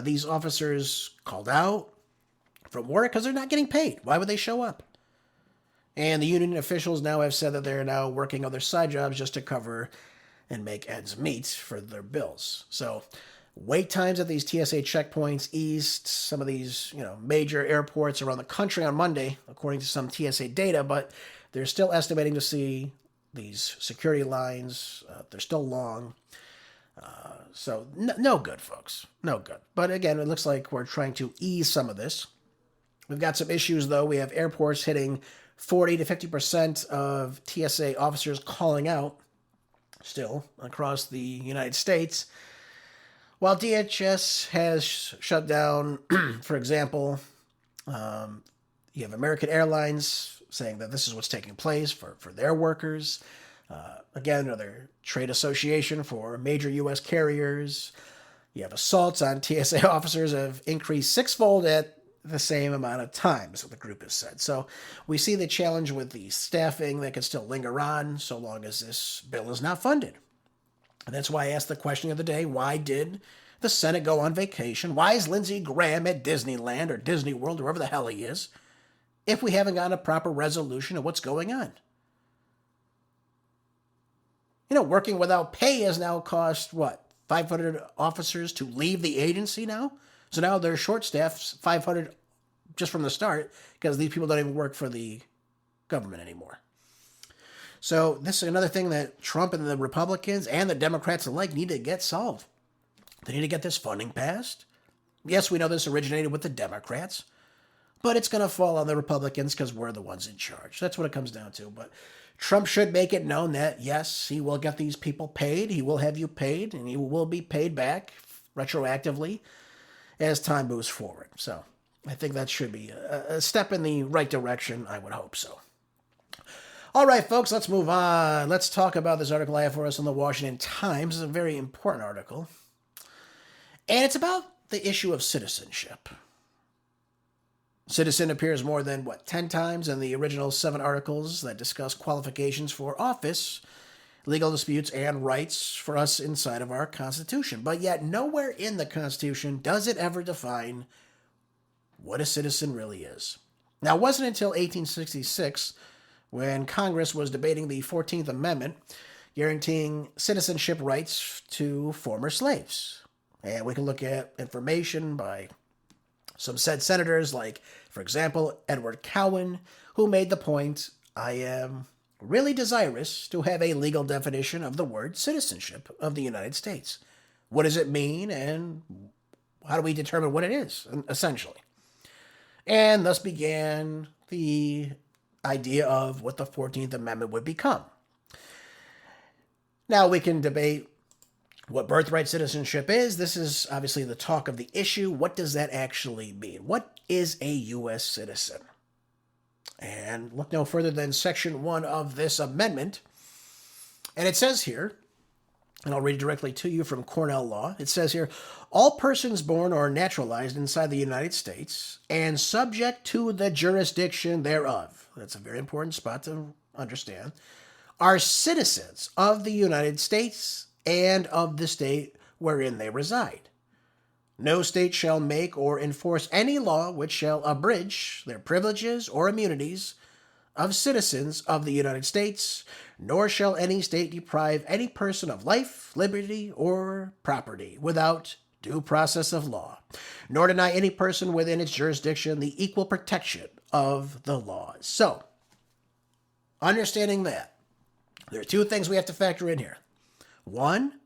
These officers called out from work because they're not getting paid. Why would they show up? And the union officials now have said that they're now working other side jobs just to cover and make ends meet for their bills. So wait times at these TSA checkpoints eased some of these, major airports around the country on Monday, according to some TSA data, but they're still estimating to see these security lines. They're still long. So no good, folks. No good. But again, it looks like we're trying to ease some of this. We've got some issues, though. We have airports hitting 40 to 50% of TSA officers calling out still across the United States. While DHS has shut down, for example, you have American Airlines saying that this is what's taking place for their workers. Again, another trade association for major U.S. carriers. You have assaults on TSA officers have increased sixfold at the same amount of time, is what the group has said. So we see the challenge with the staffing that can still linger on so long as this bill is not funded. And that's why I asked the question of the day, why did the Senate go on vacation? Why is Lindsey Graham at Disneyland or Disney World, or wherever the hell he is, if we haven't gotten a proper resolution of what's going on? Working without pay has now cost, 500 officers to leave the agency now? So now they're short-staffed, 500 just from the start, because these people don't even work for the government anymore. So this is another thing that Trump and the Republicans and the Democrats alike need to get solved. They need to get this funding passed. Yes, we know this originated with the Democrats, but it's going to fall on the Republicans because we're the ones in charge. That's what it comes down to. But Trump should make it known that, yes, he will get these people paid. He will have you paid, and you will be paid back retroactively as time moves forward. So I think that should be a step in the right direction. I would hope so. All right, folks, let's move on. Let's talk about this article I have for us in the Washington Times. It's a very important article. And it's about the issue of citizenship. Citizen appears more than, 10 times in the original 7 articles that discuss qualifications for office, legal disputes, and rights for us inside of our Constitution. But yet nowhere in the Constitution does it ever define what a citizen really is. Now, it wasn't until 1866 when Congress was debating the 14th Amendment, guaranteeing citizenship rights to former slaves. And we can look at information by some said senators like, for example, Edward Cowan, who made the point, I am really desirous to have a legal definition of the word citizenship of the United States. What does it mean, and how do we determine what it is, essentially? And thus began the idea of what the 14th Amendment would become. Now we can debate what birthright citizenship is. This is obviously the talk of the issue. What does that actually mean? What is a U.S. citizen? And look no further than Section 1 of this amendment. And it says here, and I'll read directly to you from Cornell Law. It says here, all persons born or naturalized inside the United States and subject to the jurisdiction thereof, that's a very important spot to understand, are citizens of the United States and of the state wherein they reside. No state shall make or enforce any law which shall abridge their privileges or immunities of citizens of the United States, nor shall any state deprive any person of life, liberty, or property without due process of law, nor deny any person within its jurisdiction the equal protection of the laws. So, understanding that, there are 2 things we have to factor in here. 1,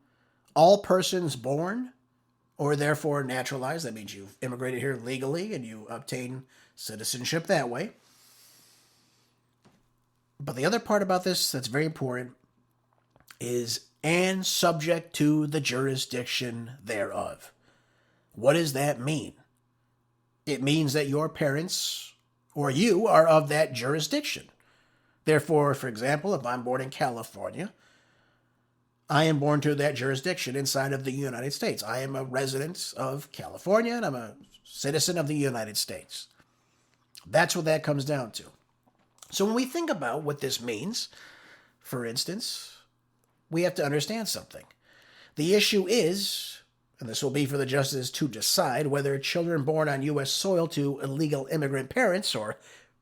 all persons born or therefore naturalized, that means you've immigrated here legally and you obtain citizenship that way. But the other part about this that's very important is and subject to the jurisdiction thereof. What does that mean? It means that your parents or you are of that jurisdiction. Therefore, for example, if I'm born in California, I am born to that jurisdiction inside of the United States. I am a resident of California, and I'm a citizen of the United States. That's what that comes down to. So when we think about what this means, for instance, we have to understand something. The issue is, and this will be for the justices to decide, whether children born on U.S. soil to illegal immigrant parents, or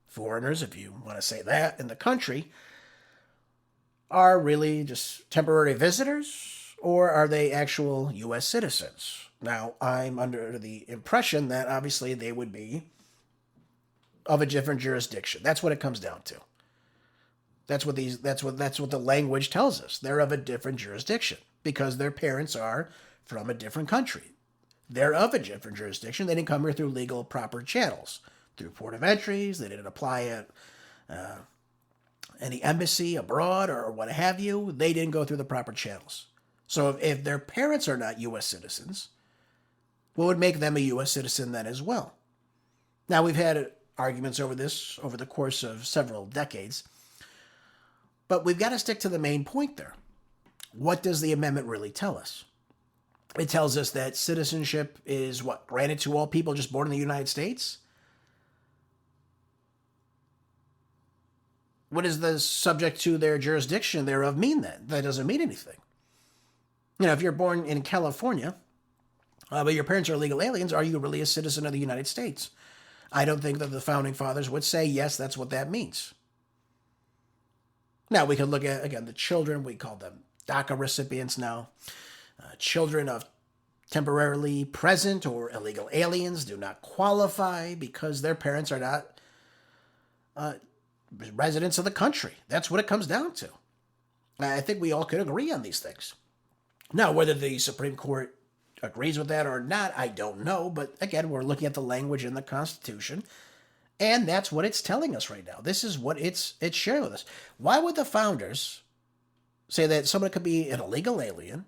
foreigners, if you want to say that, in the country, are really just temporary visitors, or are they actual U.S. citizens? Now, I'm under the impression that obviously they would be of a different jurisdiction. That's what it comes down to. That's what the language tells us. They're of a different jurisdiction because their parents are from a different country. They're of a different jurisdiction. They didn't come here through legal, proper channels, through port of entries. They didn't apply at any embassy abroad or what have you. They didn't go through the proper channels. So if their parents are not U.S. citizens, what would make them a U.S. citizen then as well? Now, we've had arguments over this over the course of several decades, but we've got to stick to the main point there. What does the amendment really tell us? It tells us that citizenship is what? Granted to all people just born in the United States? What does the subject to their jurisdiction thereof mean then? That doesn't mean anything. You know, if you're born in California, but your parents are illegal aliens, are you really a citizen of the United States? I don't think that the founding fathers would say, yes, that's what that means. Now, we could look at, again, the children. We call them DACA recipients now. Children of temporarily present or illegal aliens do not qualify because their parents are not residents of the country. That's what it comes down to. I think we all could agree on these things. Now, whether the Supreme Court agrees with that or not, I don't know. But again, we're looking at the language in the Constitution, and that's what it's telling us right now. This is what it's sharing with us. Why would the founders say that someone could be an illegal alien,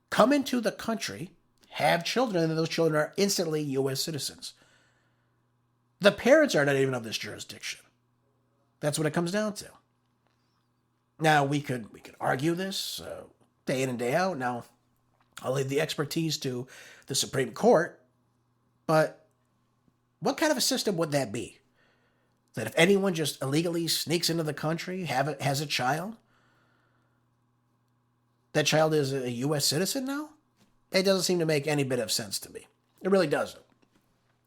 come into the country, have children, and those children are instantly U.S. citizens? The parents are not even of this jurisdiction. That's what it comes down to. Now, we could argue this day in and day out. Now, I'll leave the expertise to the Supreme Court, but what kind of a system would that be? That if anyone just illegally sneaks into the country, has a child, that child is a U.S. citizen now? It doesn't seem to make any bit of sense to me. It really doesn't.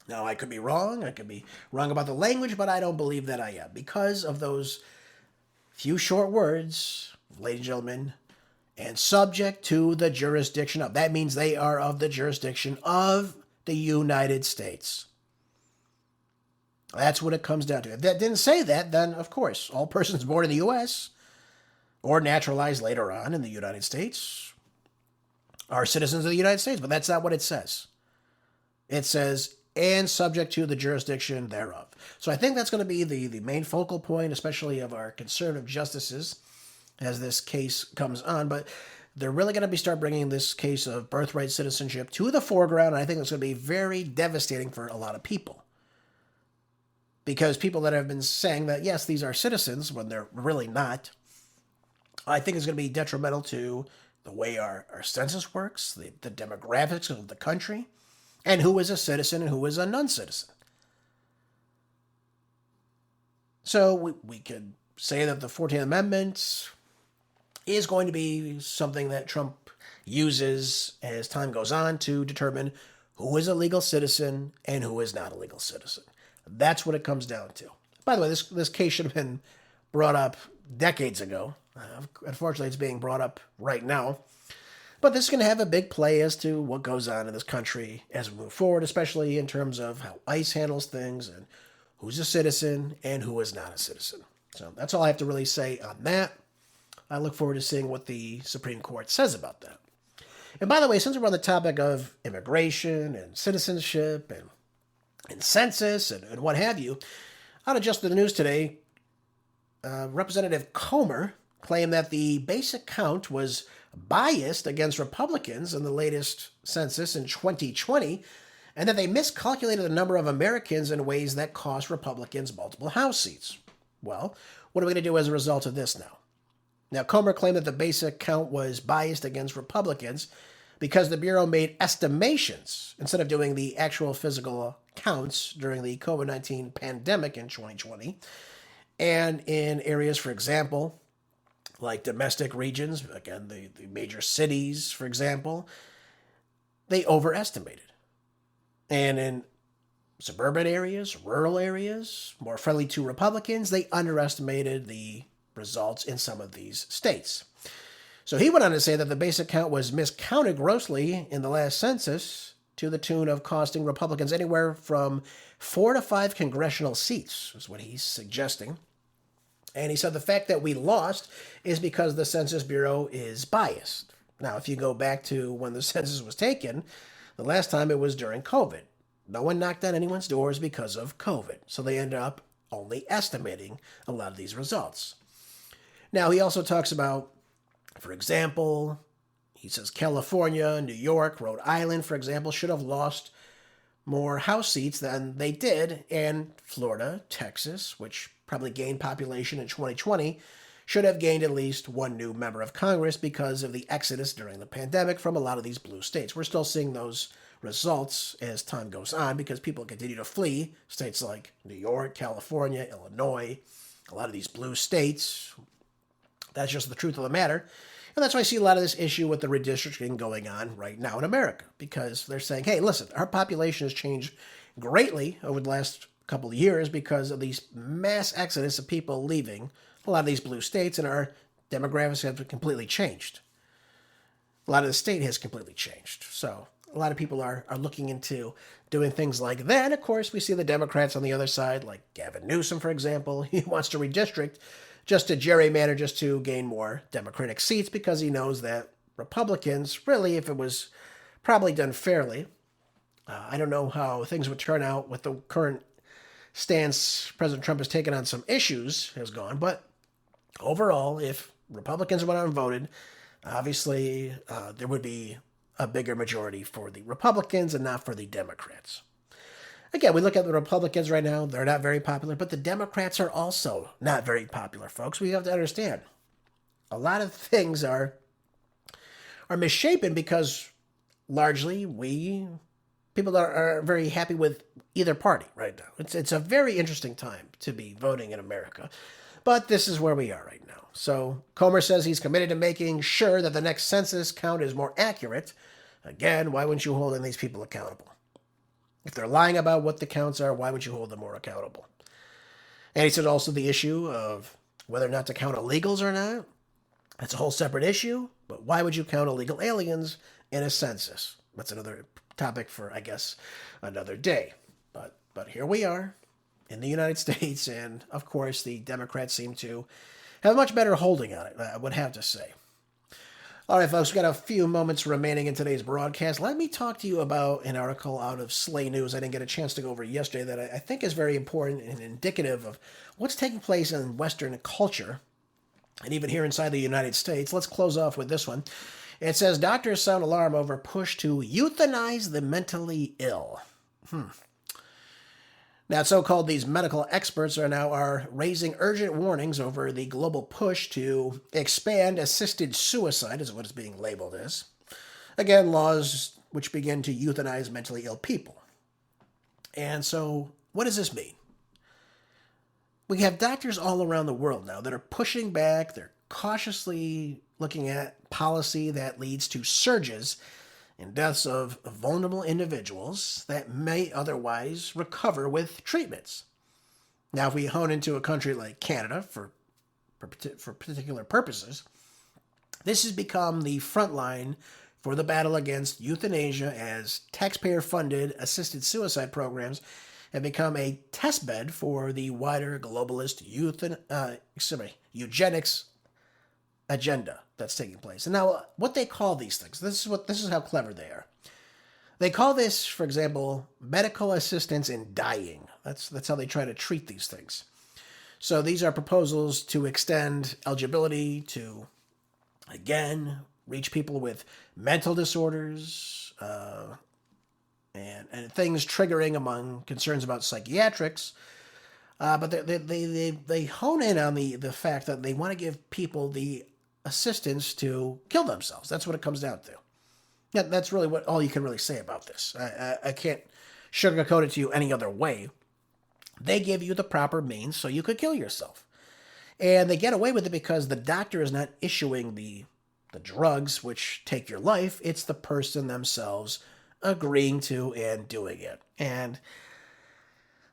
Now, I could be wrong. I could be wrong about the language, but I don't believe that I am because of those few short words, ladies and gentlemen, and subject to the jurisdiction of. That means they are of the jurisdiction of the United States. That's what it comes down to. If that didn't say that, then, of course, all persons born in the U.S. or naturalized later on in the United States are citizens of the United States, but that's not what it says. It says, and subject to the jurisdiction thereof. So I think that's going to be the main focal point, especially of our conservative justices, as this case comes on. But they're really going to start bringing this case of birthright citizenship to the foreground, and I think it's going to be very devastating for a lot of people. Because people that have been saying that, yes, these are citizens, when they're really not, I think it's going to be detrimental to the way our census works, the demographics of the country, and who is a citizen and who is a non-citizen. So we could say that the 14th Amendment is going to be something that Trump uses as time goes on to determine who is a legal citizen and who is not a legal citizen. That's what it comes down to. By the way, this case should have been brought up decades ago. Unfortunately, it's being brought up right now. But this is going to have a big play as to what goes on in this country as we move forward, especially in terms of how ICE handles things and who's a citizen and who is not a citizen. So that's all I have to really say on that. I look forward to seeing what the Supreme Court says about that. And by the way, since we're on the topic of immigration and citizenship and census and what have you, out of Just the News today, Representative Comer claimed that the basic count was biased against Republicans in the latest census in 2020, and that they miscalculated the number of Americans in ways that cost Republicans multiple House seats. Well, what are we going to do as a result of this now? Now, Comer claimed that the basic count was biased against Republicans because the Bureau made estimations instead of doing the actual physical counts during the COVID-19 pandemic in 2020. And in areas, for example, like domestic regions, again, the major cities, for example, they overestimated. And in suburban areas, rural areas, more friendly to Republicans, they underestimated the results in some of these states. So he went on to say that the basic count was miscounted grossly in the last census to the tune of costing Republicans anywhere from 4 to 5 congressional seats, is what he's suggesting. And he said the fact that we lost is because the Census Bureau is biased. Now, if you go back to when the census was taken, the last time it was during COVID. No one knocked on anyone's doors because of COVID. So they ended up only estimating a lot of these results. Now, he also talks about, for example, he says California, New York, Rhode Island, for example, should have lost more House seats than they did, and Florida, Texas, which probably gained population in 2020, should have gained at least one new member of Congress because of the exodus during the pandemic from a lot of these blue states. We're still seeing those results as time goes on because people continue to flee states like New York, California, Illinois, a lot of these blue states. That's just the truth of the matter. And that's why I see a lot of this issue with the redistricting going on right now in America, because they're saying, hey, listen, our population has changed greatly over the last couple of years because of these mass exodus of people leaving a lot of these blue states, and our demographics have completely changed. A lot of the state has completely changed. So a lot of people are looking into doing things like that. And of course, we see the Democrats on the other side, like Gavin Newsom, for example. He wants to redistrict just to gerrymander, just to gain more Democratic seats, because he knows that Republicans, really, if it was probably done fairly, I don't know how things would turn out with the current stance President Trump has taken on some issues has gone. But overall, if Republicans went out and voted, obviously there would be a bigger majority for the Republicans and not for the Democrats. Again, we look at the Republicans right now. They're not very popular, but the Democrats are also not very popular, folks. We have to understand. A lot of things are misshapen because largely people are very happy with either party right now. It's a very interesting time to be voting in America, but this is where we are right now. So Comer says he's committed to making sure that the next census count is more accurate. Again, why wouldn't you hold these people accountable? If they're lying about what the counts are, why would you hold them more accountable? And he said also the issue of whether or not to count illegals or not. That's a whole separate issue, but why would you count illegal aliens in a census? That's another topic for, I guess, another day. But here we are in the United States, and of course the Democrats seem to have a much better holding on it, I would have to say. All right, folks, we've got a few moments remaining in today's broadcast. Let me talk to you about an article out of Slay News I didn't get a chance to go over yesterday that I think is very important and indicative of what's taking place in Western culture, and even here inside the United States. Let's close off with this one. It says, doctors sound alarm over push to euthanize the mentally ill. Now, so-called these medical experts are raising urgent warnings over the global push to expand assisted suicide, is what it's being labeled as. Again, laws which begin to euthanize mentally ill people. And so, what does this mean? We have doctors all around the world now that are pushing back. They're cautiously looking at policy that leads to surges in deaths of vulnerable individuals that may otherwise recover with treatments. Now, if we hone into a country like Canada for particular purposes, this has become the front line for the battle against euthanasia, as taxpayer-funded assisted suicide programs have become a testbed for the wider globalist eugenics agenda that's taking place. And now, what they call these things, this is how clever they are. They call this, for example, medical assistance in dying. That's how they try to treat these things. So these are proposals to extend eligibility to, again, reach people with mental disorders and things triggering among concerns about psychiatrics. But they hone in on the fact that they want to give people the assistance to kill themselves. That's what it comes down to. Yeah, that's really all you can really say about this. I can't sugarcoat it to you any other way. They give you the proper means so you could kill yourself. And they get away with it because the doctor is not issuing the drugs which take your life. It's the person themselves agreeing to and doing it. And,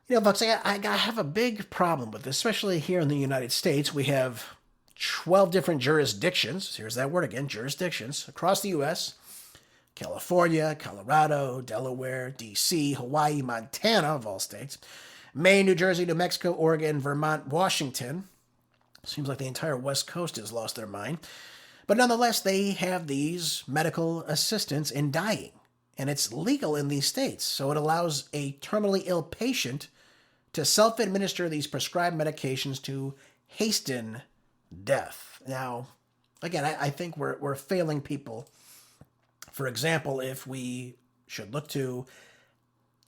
folks, I have a big problem with this, especially here in the United States. We have 12 different jurisdictions. Here's that word again, jurisdictions, across the U.S. California, Colorado, Delaware, D.C., Hawaii, Montana, of all states, Maine, New Jersey, New Mexico, Oregon, Vermont, Washington. Seems like the entire West Coast has lost their mind. But nonetheless, they have these medical assistants in dying. And it's legal in these states. So it allows a terminally ill patient to self-administer these prescribed medications to hasten death. Now, again, I think we're failing people. For example, if we should look to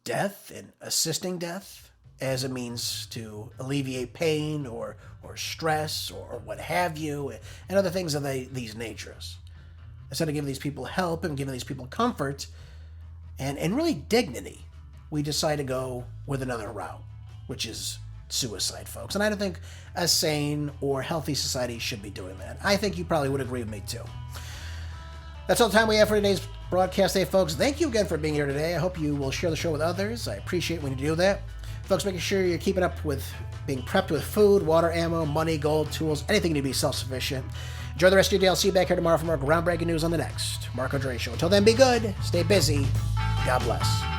death and assisting death as a means to alleviate pain or stress or what have you, and other things of these natures. Instead of giving these people help and giving these people comfort and really dignity, we decide to go with another route, which is suicide, folks. And I don't think a sane or healthy society should be doing that. I think you probably would agree with me, too. That's all the time we have for today's broadcast day, folks. Thank you again for being here today. I hope you will share the show with others. I appreciate when you do that. Folks, making sure you're keeping up with being prepped with food, water, ammo, money, gold, tools, anything to be self-sufficient. Enjoy the rest of your day. I'll see you back here tomorrow for more groundbreaking news on the next Marco Dre Show. Until then, be good, stay busy, God bless.